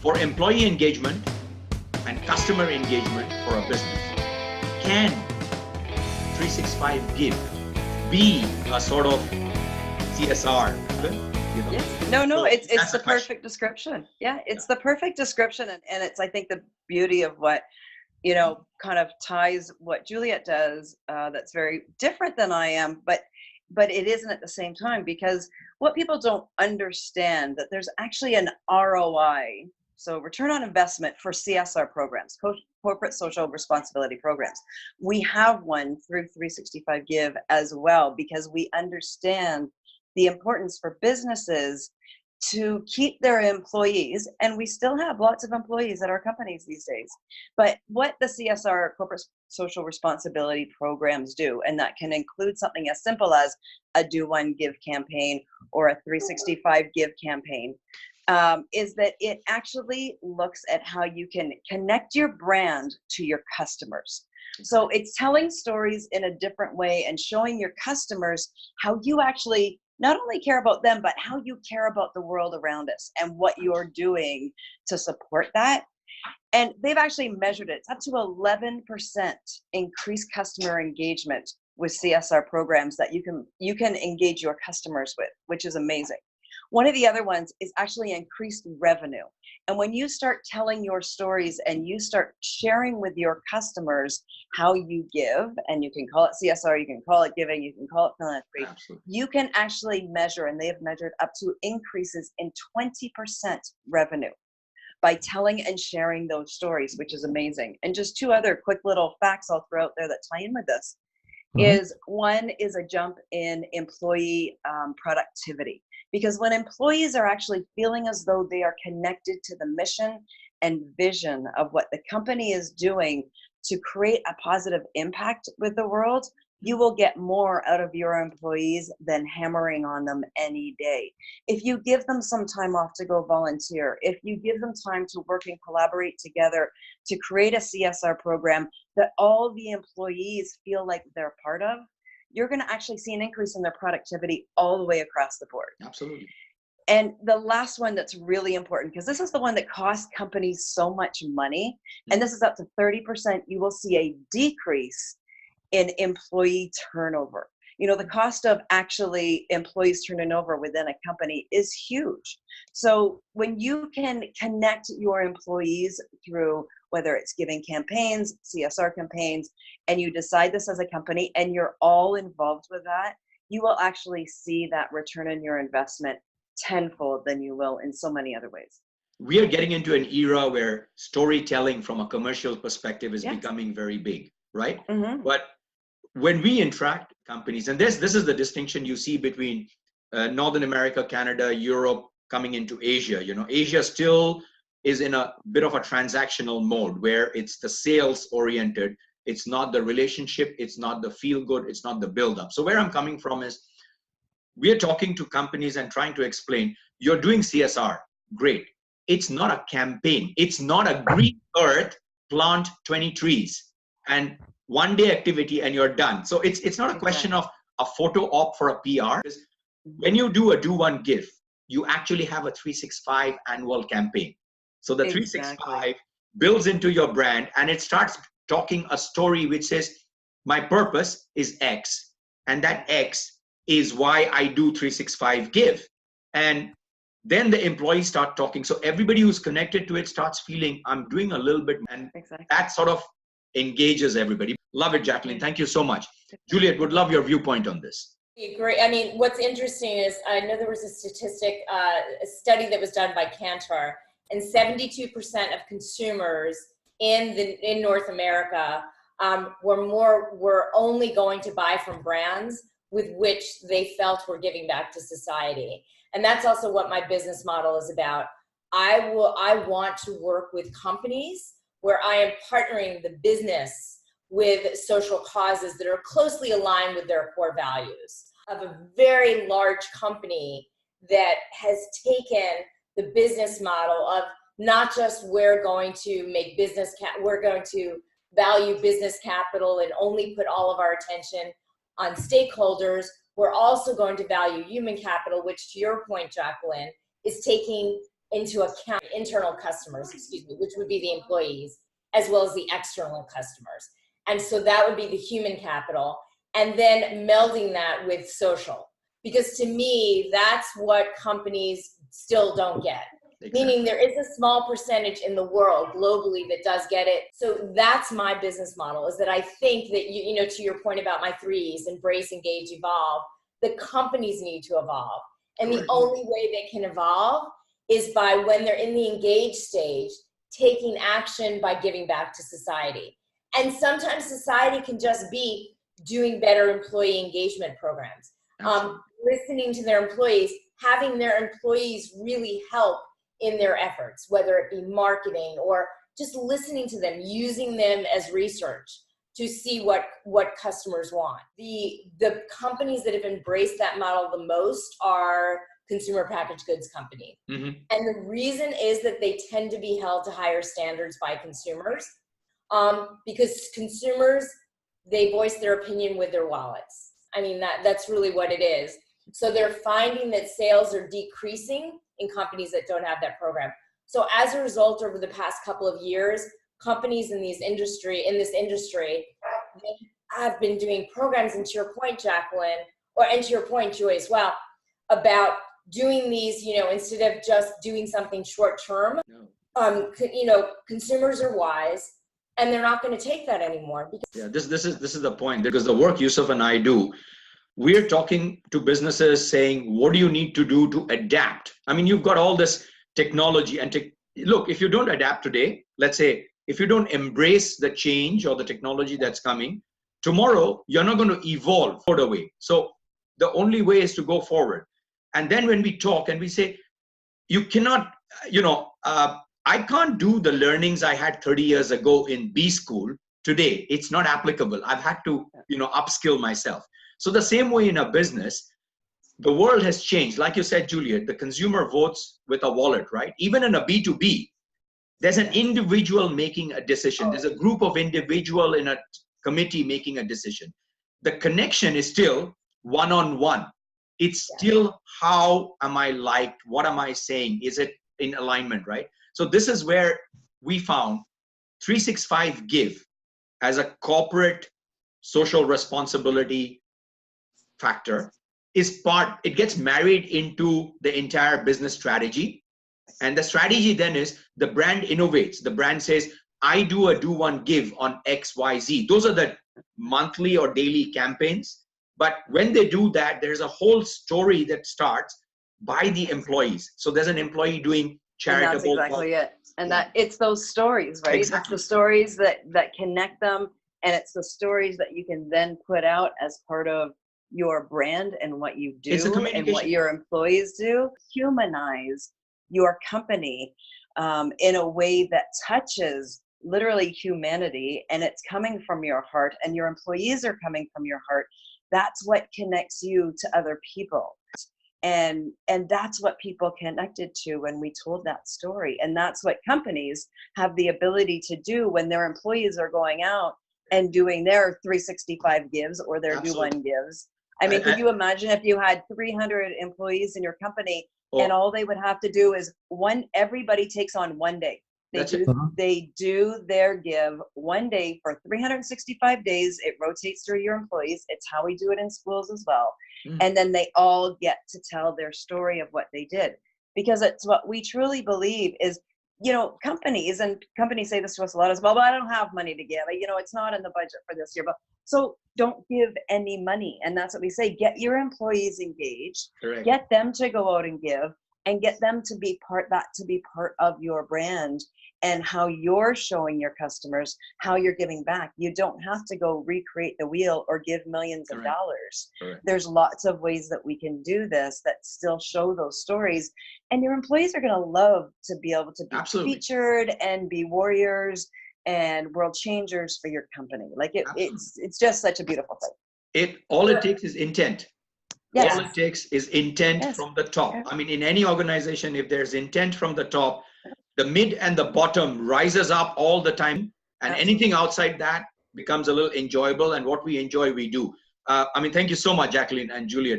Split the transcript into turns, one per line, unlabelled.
for employee engagement and customer engagement for a business. Can 365 Give be a sort of CSR? You know?
Yes. No,
So
it's
that's
the
the question.
perfect description. Yeah, it's the perfect description. And it's, I think, the beauty of what, you know, kind of ties what Juliet does, that's very different than I am, but it isn't at the same time, because what people don't understand, that there's actually an ROI, so return on investment, for CSR programs, corporate social responsibility programs. We have one through 365 Give as well, because we understand the importance for businesses to keep their employees, and we still have lots of employees at our companies these days. But what the CSR, corporate social responsibility programs do, and that can include something as simple as a Do One Give campaign or a 365 Give campaign, is that it actually looks at how you can connect your brand to your customers. So it's telling stories in a different way and showing your customers how you actually not only care about them, but how you care about the world around us and what you're doing to support that. And they've actually measured it. It's up to 11% increased customer engagement with CSR programs that you can engage your customers with, which is amazing. One of the other ones is actually increased revenue. And when you start telling your stories and you start sharing with your customers how you give, and you can call it CSR, you can call it giving, you can call it philanthropy,
Absolutely.
you can actually measure, and they have measured up to increases in 20% revenue by telling and sharing those stories, which is amazing. And just two other quick little facts I'll throw out there that tie in with this. Is one is a jump in employee productivity. Because when employees are actually feeling as though they are connected to the mission and vision of what the company is doing to create a positive impact with the world, you will get more out of your employees than hammering on them any day. If you give them some time off to go volunteer, if you give them time to work and collaborate together to create a CSR program that all the employees feel like they're part of, you're going to actually see an increase in their productivity all the way across the board.
Absolutely.
And the last one that's really important, because this is the one that costs companies so much money, and this is up to 30%, you will see a decrease in employee turnover. You know, the cost of actually employees turning over within a company is huge. So when you can connect your employees through, whether it's giving campaigns, CSR campaigns, and you decide this as a company and you're all involved with that, you will actually see that return on your investment tenfold than you will in so many other ways.
We are getting into an era where storytelling from a commercial perspective is
Yes.
becoming very big, right?
Mm-hmm.
But when we interact with companies, and this is the distinction you see between Northern America, Canada, Europe, coming into Asia. You know, Asia still is in a bit of a transactional mode where it's the sales oriented. It's not the relationship. It's not the feel good. It's not the build up. So where I'm coming from is we're talking to companies and trying to explain, you're doing CSR. Great. It's not a campaign. It's not a green earth, plant 20 trees and one day activity and you're done. So it's not a question of a photo op for a PR. When you do a Do One Give, you actually have a 365 annual campaign. So the 365 builds into your brand and it starts talking a story which says, my purpose is X. And that X is why I do 365 Give. And then the employees start talking. So everybody who's connected to it starts feeling I'm doing a little bit. And that sort of engages everybody. Love it, Jacqueline. Thank you so much. Juliet, would love your viewpoint on this.
Great. I mean, what's interesting is I know there was a statistic, a study that was done by Kantar, and 72% of consumers in North America were only going to buy from brands with which they felt were giving back to society. And that's also what my business model is about. I want to work with companies where I am partnering the business with social causes that are closely aligned with their core values. Of a very large company that has taken the business model of not just we're going to make we're going to value business capital and only put all of our attention on stakeholders. We're also going to value human capital, which to your point, Jacqueline, is taking into account internal customers, which would be the employees, as well as the external customers. And so that would be the human capital, and then melding that with social. Because to me, that's what companies still don't get. Exactly. Meaning there is a small percentage in the world globally that does get it. So that's my business model, is that I think that, you know, to your point about my threes, embrace, engage, evolve, the companies need to evolve. And the only way they can evolve is by, when they're in the engaged stage, taking action by giving back to society. And sometimes society can just be doing better employee engagement programs, listening to their employees, having their employees really help in their efforts, whether it be marketing or just listening to them, using them as research to see what customers want. The companies that have embraced that model the most are consumer packaged goods companies. Mm-hmm. And the reason is that they tend to be held to higher standards by consumers, because consumers, they voice their opinion with their wallets. I mean, that's really what it is. So they're finding that sales are decreasing in companies that don't have that program. So as a result, over the past couple of years, companies in this industry have been doing programs, and to your point, Jacqueline, and to your point, Joy, as well, about doing these, you know, instead of just doing something short term. You know, consumers are wise, and they're not going to take that anymore. Because
this is the point, because the work Yusuf and I do, we're talking to businesses saying, what do you need to do to adapt? I mean, you've got all this technology and look, if you don't adapt today, let's say, if you don't embrace the change or the technology that's coming, tomorrow, you're not going to evolve further away. So the only way is to go forward. And then when we talk and we say, you cannot, you know, I can't do the learnings I had 30 years ago in B school today. It's not applicable. I've had to, you know, upskill myself. So the same way in a business, the world has changed. Like you said, Juliet, the consumer votes with a wallet, right? Even in a B2B, there's an individual making a decision. There's a group of individual in a committee making a decision. The connection is still one-on-one. It's still, how am I liked? What am I saying? Is it in alignment, right? So this is where we found 365 Give as a corporate social responsibility factor is part, it gets married into the entire business strategy. And the strategy then is the brand innovates. The brand says, I do a do one give on XYZ. Those are the monthly or daily campaigns. But when they do that, there's a whole story that starts by the employees. So there's an employee doing charitable.
And that's exactly it. And that it's those stories, right? Exactly. It's the stories that connect them. And it's the stories that you can then put out as part of your brand and what you do and what your employees do. Humanize your company in a way that touches literally humanity, and it's coming from your heart, and your employees are coming from your heart. That's what connects you to other people. And that's what people connected to when we told that story. And that's what companies have the ability to do when their employees are going out and doing their 365 gives or their do one gives. I mean, could you imagine if you had 300 employees in your company and all they would have to do is everybody takes on one day. They do their give one day for 365 days. It rotates through your employees. It's how we do it in schools as well. And then they all get to tell their story of what they did, because it's what we truly believe is, you know, companies say this to us a lot as well, but I don't have money to give. You know, it's not in the budget for this year, but so don't give any money. And that's what we say. Get your employees engaged, Correct. Get them to go out and give, and get them to be part of your brand and how you're showing your customers how you're giving back. You don't have to go recreate the wheel or give millions of dollars. Correct. There's lots of ways that we can do this that still show those stories. And your employees are going to love to be able to be featured and be warriors and world changers for your company. Like it's just such a beautiful thing.
All it takes is intent. Yes. All it takes is intent from the top. I mean, in any organization, if there's intent from the top, the mid and the bottom rises up all the time, and anything outside that becomes a little enjoyable, and what we enjoy, we do. I mean, thank you so much, Jacqueline and Juliet.